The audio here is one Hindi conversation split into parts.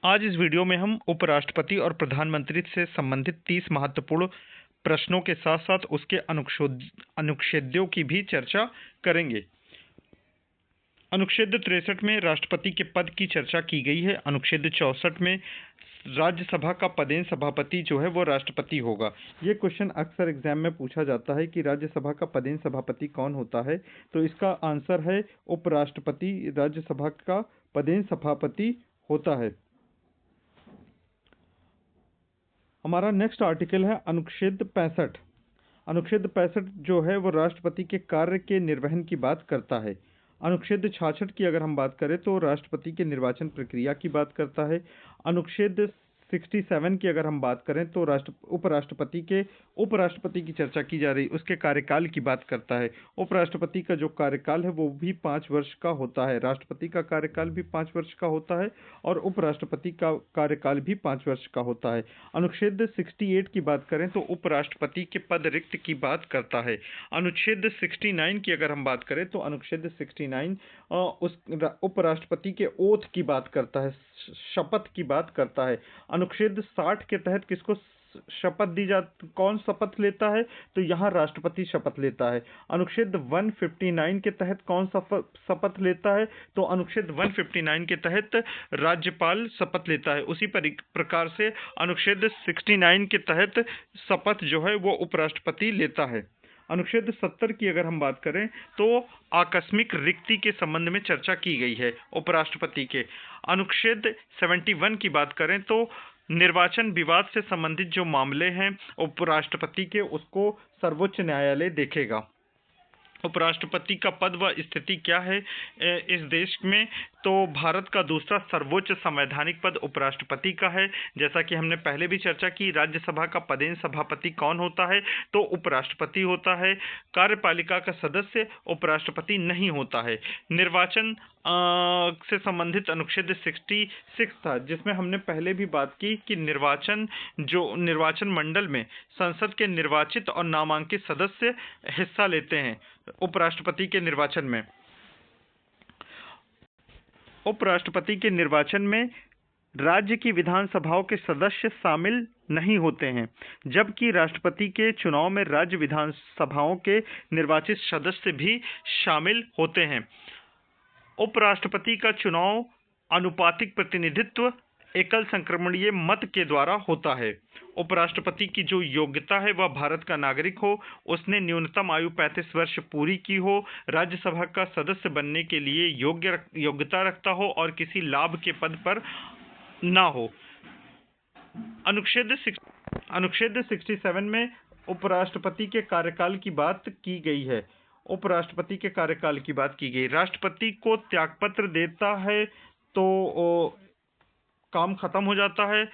आज इस वीडियो में हम उपराष्ट्रपति और प्रधानमंत्री से संबंधित 30 महत्वपूर्ण प्रश्नों के साथ साथ उसके अनुच्छेदों की भी चर्चा करेंगे। अनुच्छेद 63 में राष्ट्रपति के पद की चर्चा की गई है। अनुच्छेद 64 में राज्यसभा का पदेन सभापति जो है वो राष्ट्रपति होगा। ये क्वेश्चन अक्सर एग्जाम में पूछा जाता है कि राज्यसभा का पदेन सभापति कौन होता है, तो इसका आंसर है उपराष्ट्रपति राज्यसभा का पदेन सभापति होता है। हमारा नेक्स्ट आर्टिकल है अनुच्छेद 65। अनुच्छेद 65 जो है वो राष्ट्रपति के कार्य के निर्वहन की बात करता है। अनुच्छेद 66 की अगर हम बात करें तो राष्ट्रपति के निर्वाचन प्रक्रिया की बात करता है। अनुच्छेद 67 की अगर हम बात करें तो उपराष्ट्रपति की चर्चा की जा रही, उसके कार्यकाल की बात करता है। उपराष्ट्रपति का जो कार्यकाल है वो भी 5 वर्ष का होता है। राष्ट्रपति का कार्यकाल भी 5 वर्ष का होता है और उपराष्ट्रपति का कार्यकाल भी 5 वर्ष का होता है। अनुच्छेद 68 की बात करें तो उपराष्ट्रपति के पद रिक्त की बात करता है। अनुच्छेद 69 की अगर हम बात करें तो अनुच्छेद 69 उस उपराष्ट्रपति के ओथ की बात करता है, शपथ की बात करता है। अनुच्छेद 60 के तहत किसको शपथ दी जाती, कौन शपथ लेता है, तो यहाँ राष्ट्रपति शपथ लेता है। अनुच्छेद 159 के तहत कौन शपथ लेता है, तो अनुच्छेद 159 के तहत राज्यपाल शपथ लेता है। उसी प्रकार से अनुच्छेद 69 के तहत शपथ जो है वो उपराष्ट्रपति लेता है। अनुच्छेद 70 की अगर हम बात करें तो आकस्मिक रिक्ति के संबंध में चर्चा की गई है उपराष्ट्रपति के। अनुच्छेद 71 की बात करें तो निर्वाचन विवाद से संबंधित जो मामले हैं उपराष्ट्रपति के, उसको सर्वोच्च न्यायालय देखेगा। उपराष्ट्रपति का पद व स्थिति क्या है इस देश में, तो भारत का दूसरा सर्वोच्च संवैधानिक पद उपराष्ट्रपति का है। जैसा कि हमने पहले भी चर्चा की, राज्यसभा का पदेन सभापति कौन होता है, तो उपराष्ट्रपति होता है। कार्यपालिका का सदस्य उपराष्ट्रपति नहीं होता है। निर्वाचन से संबंधित अनुच्छेद 66 था, जिसमें हमने पहले भी बात की कि निर्वाचन मंडल में संसद के निर्वाचित और नामांकित सदस्य हिस्सा लेते हैं उपराष्ट्रपति के निर्वाचन में। उपराष्ट्रपति के निर्वाचन में राज्य की विधानसभाओं के सदस्य शामिल नहीं होते हैं, जबकि राष्ट्रपति के चुनाव में राज्य विधानसभाओं के निर्वाचित सदस्य भी शामिल होते हैं। उपराष्ट्रपति का चुनाव अनुपातिक प्रतिनिधित्व एकल संक्रमणीय मत के द्वारा होता है। उपराष्ट्रपति की जो योग्यता है वह भारत का नागरिक हो, उसने न्यूनतम आयु 35 वर्ष पूरी की हो, राज्यसभा का सदस्य बनने के लिए योग्यता रखता हो और किसी लाभ के पद पर ना हो। अनुच्छेद 67 में उपराष्ट्रपति के कार्यकाल की बात की गई है। उपराष्ट्रपति के कार्यकाल की बात की गई। राष्ट्रपति को त्यागपत्र देता है तो काम खत्म हो जाता है।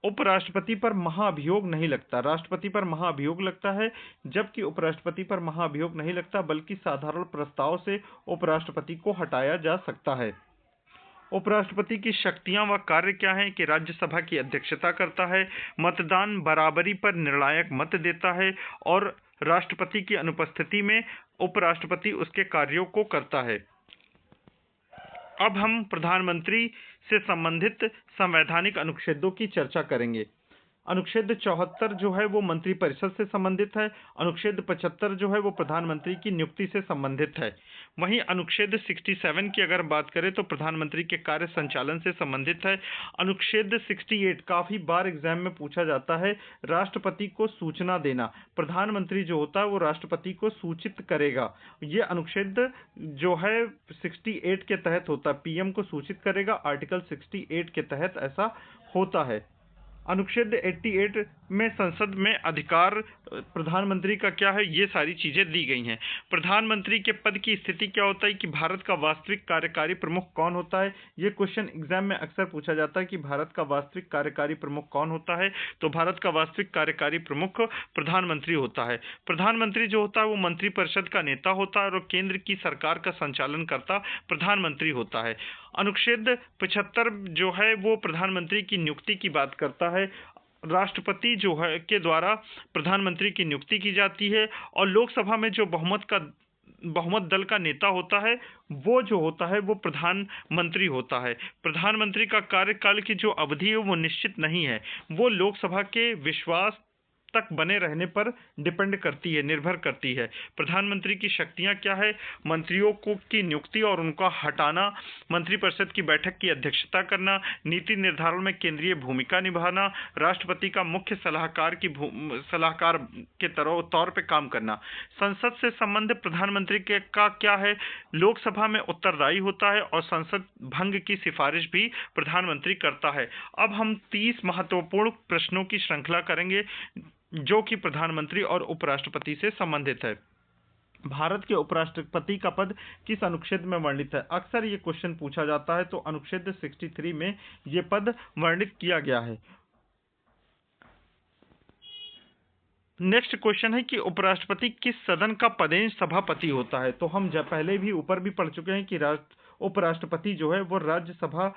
उपराष्ट्रपति पर महाभियोग नहीं लगता, राष्ट्रपति पर महाभियोग लगता है, जबकि उपराष्ट्रपति पर महाभियोग नहीं लगता, बल्कि साधारण प्रस्ताव से उपराष्ट्रपति को हटाया जा सकता है। उपराष्ट्रपति की शक्तियां व कार्य क्या हैं कि राज्यसभा की अध्यक्षता करता है, मतदान बराबरी पर निर्णायक मत देता है और राष्ट्रपति की अनुपस्थिति में उपराष्ट्रपति उसके कार्यों को करता है। अब हम प्रधानमंत्री से संबंधित संवैधानिक अनुच्छेदों की चर्चा करेंगे। अनुच्छेद 74 जो है वो मंत्रिपरिषद से संबंधित है। अनुच्छेद 75 जो है वो प्रधानमंत्री की नियुक्ति से संबंधित है। वहीं अनुच्छेद 67 की अगर बात करें तो प्रधानमंत्री के कार्य संचालन से संबंधित है। अनुच्छेद 68 काफ़ी बार एग्जाम में पूछा जाता है, राष्ट्रपति को सूचना देना। प्रधानमंत्री जो होता है वो राष्ट्रपति को सूचित करेगा। ये अनुच्छेद जो है 68 के तहत होता है, पीएम को सूचित करेगा। आर्टिकल 68 के तहत ऐसा होता है। अनुच्छेद 88 में संसद में अधिकार प्रधानमंत्री का क्या है, ये सारी चीजें दी गई हैं। प्रधानमंत्री के पद की स्थिति क्या होता है कि भारत का वास्तविक कार्यकारी प्रमुख कौन होता है, ये क्वेश्चन एग्जाम में अक्सर पूछा जाता है कि भारत का वास्तविक कार्यकारी प्रमुख कौन होता है, तो भारत का वास्तविक कार्यकारी प्रमुख प्रधानमंत्री होता है। प्रधानमंत्री जो होता है वो मंत्रिपरिषद का नेता होता है और केंद्र की सरकार का संचालन करता प्रधानमंत्री होता है। अनुच्छेद 75 जो है वो प्रधानमंत्री की नियुक्ति की बात करता है। राष्ट्रपति जो है के द्वारा प्रधानमंत्री की नियुक्ति की जाती है और लोकसभा में जो बहुमत का बहुमत दल का नेता होता है वो जो होता है वो प्रधानमंत्री होता है। प्रधानमंत्री का कार्यकाल की जो अवधि है वो निश्चित नहीं है, वो लोकसभा के विश्वास तक बने रहने पर डिपेंड करती है, निर्भर करती है। प्रधानमंत्री की शक्तियां क्या है? मंत्रियों को की नियुक्ति और उनका हटाना, मंत्रिपरिषद की बैठक की अध्यक्षता करना, नीति निर्धारण में केंद्रीय भूमिका निभाना, राष्ट्रपति का मुख्य सलाहकार के तौर पे काम करना। संसद से संबंध प्रधानमंत्री के का क्या है? लोकसभा में उत्तरदायी होता है और संसद भंग की सिफारिश भी प्रधानमंत्री करता है। अब हम 30 महत्वपूर्ण प्रश्नों की श्रृंखला करेंगे जो कि प्रधानमंत्री और उपराष्ट्रपति से संबंधित है। भारत के उपराष्ट्रपति का पद किस अनुच्छेद में वर्णित है? अक्सर ये क्वेश्चन पूछा जाता है, तो अनुच्छेद 63 में ये पद वर्णित किया गया है। नेक्स्ट क्वेश्चन है कि उपराष्ट्रपति किस सदन का पदेन सभापति होता है? तो हम पहले भी ऊपर भी पढ़ चुके हैं कि उपराष्ट्रपति जो है वो राज्यसभा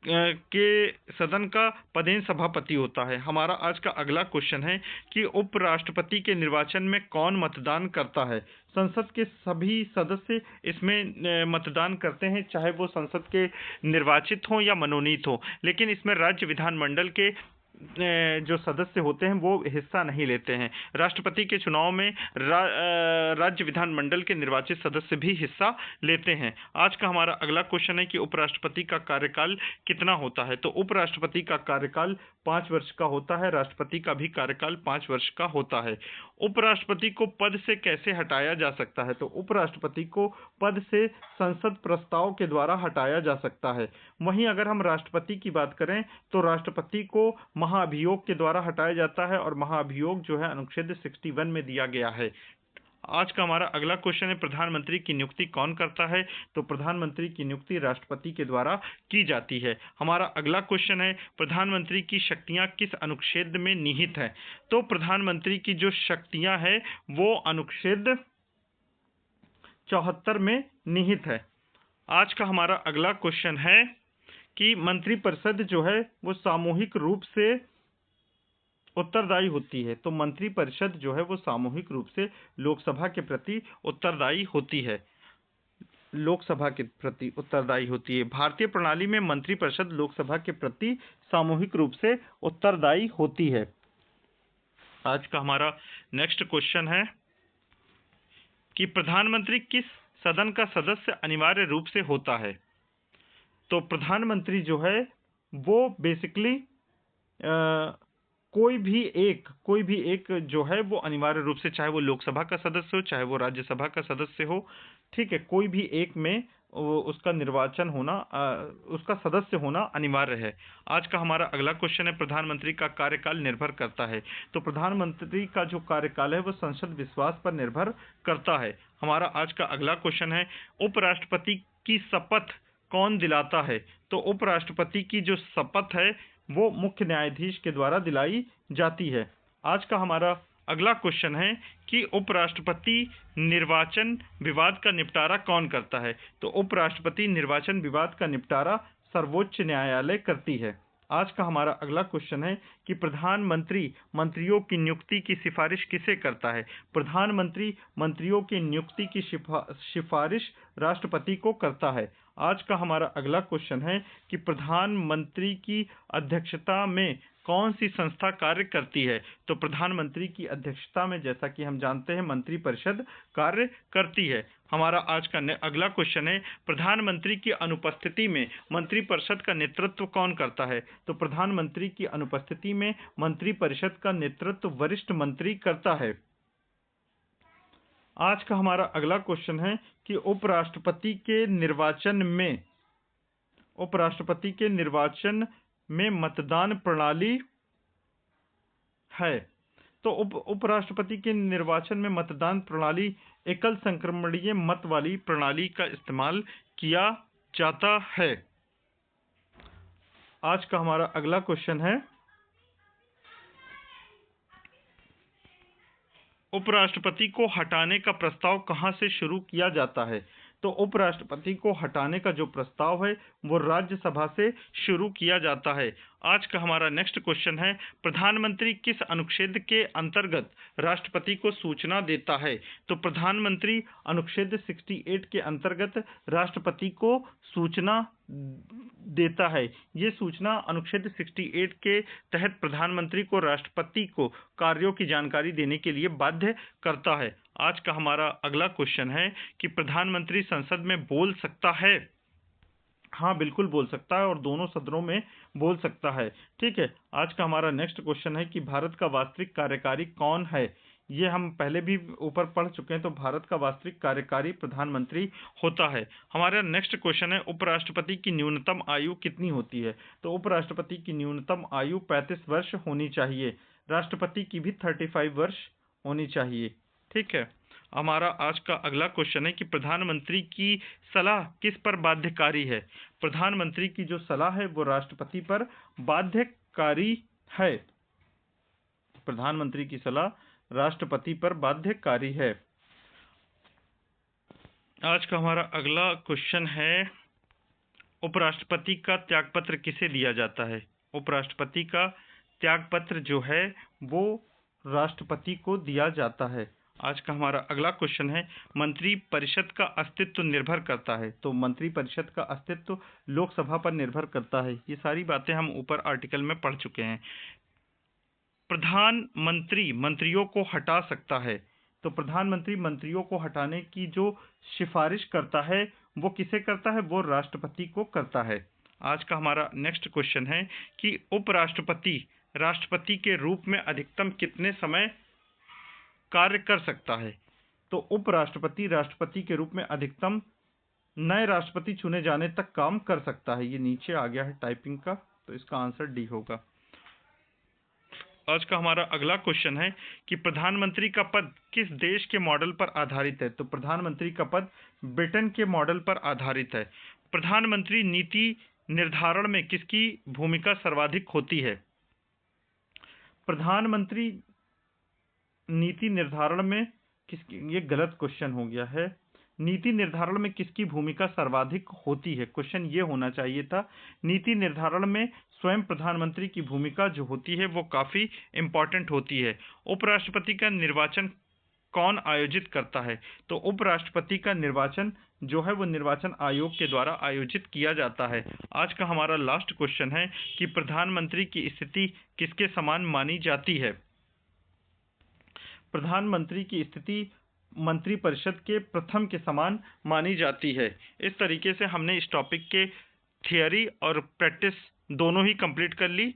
के सदन का पदेन सभापति होता है। हमारा आज का अगला क्वेश्चन है कि उपराष्ट्रपति के निर्वाचन में कौन मतदान करता है? संसद के सभी सदस्य इसमें मतदान करते हैं, चाहे वो संसद के निर्वाचित हों या मनोनीत हों, लेकिन इसमें राज्य विधानमंडल के जो सदस्य होते हैं वो हिस्सा नहीं लेते हैं। राष्ट्रपति के चुनाव में राज्य विधानमंडल के निर्वाचित सदस्य भी हिस्सा लेते हैं। आज का हमारा अगला क्वेश्चन है कि उपराष्ट्रपति का कार्यकाल कितना होता है? तो उपराष्ट्रपति का कार्यकाल 5 वर्ष का होता है, राष्ट्रपति का भी कार्यकाल 5 वर्ष का होता है। उपराष्ट्रपति को पद से कैसे हटाया जा सकता है? तो उपराष्ट्रपति को पद से संसद प्रस्ताव के द्वारा हटाया जा सकता है। वहीं अगर हम राष्ट्रपति की बात करें तो राष्ट्रपति को महाभियोग के द्वारा हटाया जाता है और महाभियोग जो है अनुच्छेद 61 में दिया गया है। आज का हमारा अगला क्वेश्चन है प्रधानमंत्री की नियुक्ति कौन करता है? तो प्रधानमंत्री की नियुक्ति राष्ट्रपति के द्वारा की जाती है। हमारा अगला क्वेश्चन है प्रधानमंत्री की शक्तियां किस अनुच्छेद में निहित है? तो प्रधानमंत्री की जो शक्तियां है वो अनुच्छेद 74 में निहित है। आज का हमारा अगला क्वेश्चन है कि मंत्रिपरिषद जो है वो सामूहिक रूप से उत्तरदायी होती है। तो मंत्रिपरिषद जो है वो सामूहिक रूप से लोकसभा के प्रति उत्तरदायी होती है, लोकसभा के प्रति उत्तरदायी होती है। भारतीय प्रणाली में मंत्रिपरिषद लोकसभा के प्रति सामूहिक रूप से उत्तरदायी होती है। आज का हमारा नेक्स्ट क्वेश्चन है कि प्रधानमंत्री किस सदन का सदस्य अनिवार्य रूप से होता है? तो प्रधानमंत्री जो है वो बेसिकली कोई भी एक जो है वो अनिवार्य रूप से, चाहे वो लोकसभा का सदस्य हो चाहे वो राज्यसभा का सदस्य हो, ठीक है, कोई भी एक में उसका निर्वाचन होना, उसका सदस्य होना अनिवार्य है। आज का हमारा अगला क्वेश्चन है प्रधानमंत्री का कार्यकाल निर्भर करता है। तो प्रधानमंत्री का जो कार्यकाल है वो संसद विश्वास पर निर्भर करता है। हमारा आज का अगला क्वेश्चन है उपराष्ट्रपति की शपथ कौन दिलाता है? तो उपराष्ट्रपति की जो शपथ है वो मुख्य न्यायाधीश के द्वारा दिलाई जाती है। आज का हमारा अगला क्वेश्चन है कि उपराष्ट्रपति निर्वाचन विवाद का निपटारा कौन करता है? तो उपराष्ट्रपति निर्वाचन विवाद का निपटारा सर्वोच्च न्यायालय करती है। आज का हमारा अगला क्वेश्चन है कि प्रधानमंत्री मंत्रियों की नियुक्ति की सिफारिश किसे करता है? प्रधानमंत्री मंत्रियों की नियुक्ति की सिफारिश राष्ट्रपति को करता है। आज का हमारा अगला क्वेश्चन है कि प्रधानमंत्री की अध्यक्षता में कौन सी संस्था कार्य करती है? तो प्रधानमंत्री की अध्यक्षता में, जैसा कि हम जानते हैं, मंत्रिपरिषद कार्य करती है। हमारा आज का अगला क्वेश्चन है प्रधानमंत्री की अनुपस्थिति में मंत्रिपरिषद का नेतृत्व कौन करता है? तो प्रधानमंत्री की अनुपस्थिति में मंत्रिपरिषद का नेतृत्व वरिष्ठ मंत्री करता है। आज का हमारा अगला क्वेश्चन है कि उपराष्ट्रपति के निर्वाचन में मतदान प्रणाली है। तो उपराष्ट्रपति के निर्वाचन में मतदान प्रणाली एकल संक्रमणीय मत वाली प्रणाली का इस्तेमाल किया जाता है। आज का हमारा अगला क्वेश्चन है उपराष्ट्रपति को हटाने का प्रस्ताव कहां से शुरू किया जाता है? तो उपराष्ट्रपति को हटाने का जो प्रस्ताव है वो राज्यसभा से शुरू किया जाता है। आज का हमारा नेक्स्ट क्वेश्चन है, प्रधानमंत्री किस अनुच्छेद के अंतर्गत राष्ट्रपति को सूचना देता है? तो प्रधानमंत्री अनुच्छेद 68 के अंतर्गत राष्ट्रपति को सूचना देता है। ये सूचना अनुच्छेद 68 के तहत प्रधानमंत्री को राष्ट्रपति को कार्यों की जानकारी देने के लिए बाध्य करता है। आज का हमारा अगला क्वेश्चन है कि प्रधानमंत्री संसद में बोल सकता है? हाँ, बिल्कुल बोल सकता है और दोनों सदनों में बोल सकता है। ठीक है, आज का हमारा नेक्स्ट क्वेश्चन है कि भारत का वास्तविक कार्यकारी कौन है? ये हम पहले भी ऊपर पढ़ चुके हैं। तो भारत का वास्तविक कार्यकारी प्रधानमंत्री होता है। हमारा नेक्स्ट क्वेश्चन है, उपराष्ट्रपति की न्यूनतम आयु कितनी होती है? तो उपराष्ट्रपति की न्यूनतम आयु 35 वर्ष होनी चाहिए। राष्ट्रपति की भी 35 वर्ष होनी चाहिए। ठीक है, हमारा आज का अगला क्वेश्चन है कि प्रधानमंत्री की सलाह किस पर बाध्यकारी है? प्रधानमंत्री की जो सलाह है वो राष्ट्रपति पर बाध्यकारी है। प्रधानमंत्री की सलाह राष्ट्रपति पर बाध्यकारी है। आज का हमारा अगला क्वेश्चन है, उपराष्ट्रपति का त्यागपत्र किसे दिया जाता है? उपराष्ट्रपति का त्यागपत्र जो है वो राष्ट्रपति को दिया जाता है। आज का हमारा अगला क्वेश्चन है, मंत्रिपरिषद का अस्तित्व निर्भर करता है। तो मंत्रिपरिषद का अस्तित्व लोकसभा पर निर्भर करता है। ये सारी बातें हम ऊपर आर्टिकल में पढ़ चुके हैं। प्रधानमंत्री मंत्रियों को हटा सकता है। तो प्रधानमंत्री मंत्रियों को हटाने की जो सिफारिश करता है वो किसे करता है? वो राष्ट्रपति को करता है। आज का हमारा नेक्स्ट क्वेश्चन है कि उपराष्ट्रपति राष्ट्रपति के रूप में अधिकतम कितने समय कार्य कर सकता है? तो उपराष्ट्रपति राष्ट्रपति के रूप में अधिकतम नए राष्ट्रपति चुने जाने तक काम कर सकता है। ये नीचे आ गया है टाइपिंग का, तो इसका आंसर डी होगा। आज का हमारा अगला क्वेश्चन है कि प्रधानमंत्री का पद किस देश के मॉडल पर आधारित है? तो प्रधानमंत्री का पद ब्रिटेन के मॉडल पर आधारित है। प्रधानमंत्री नीति निर्धारण में किसकी भूमिका सर्वाधिक होती है? प्रधानमंत्री नीति निर्धारण में किसकी, ये गलत क्वेश्चन हो गया है। नीति निर्धारण में किसकी भूमिका सर्वाधिक होती है? क्वेश्चन ये होना चाहिए था, नीति निर्धारण में स्वयं प्रधानमंत्री की भूमिका जो होती है वो काफी इंपॉर्टेंट होती है। उपराष्ट्रपति का निर्वाचन कौन आयोजित करता है? तो उपराष्ट्रपति का निर्वाचन जो है वो निर्वाचन आयोग के द्वारा आयोजित किया जाता है। आज का हमारा लास्ट क्वेश्चन है कि प्रधानमंत्री की स्थिति किसके समान मानी जाती है? प्रधानमंत्री की स्थिति मंत्रिपरिषद के प्रथम के समान मानी जाती है। इस तरीके से हमने इस टॉपिक के थियरी और प्रैक्टिस दोनों ही कंप्लीट कर ली।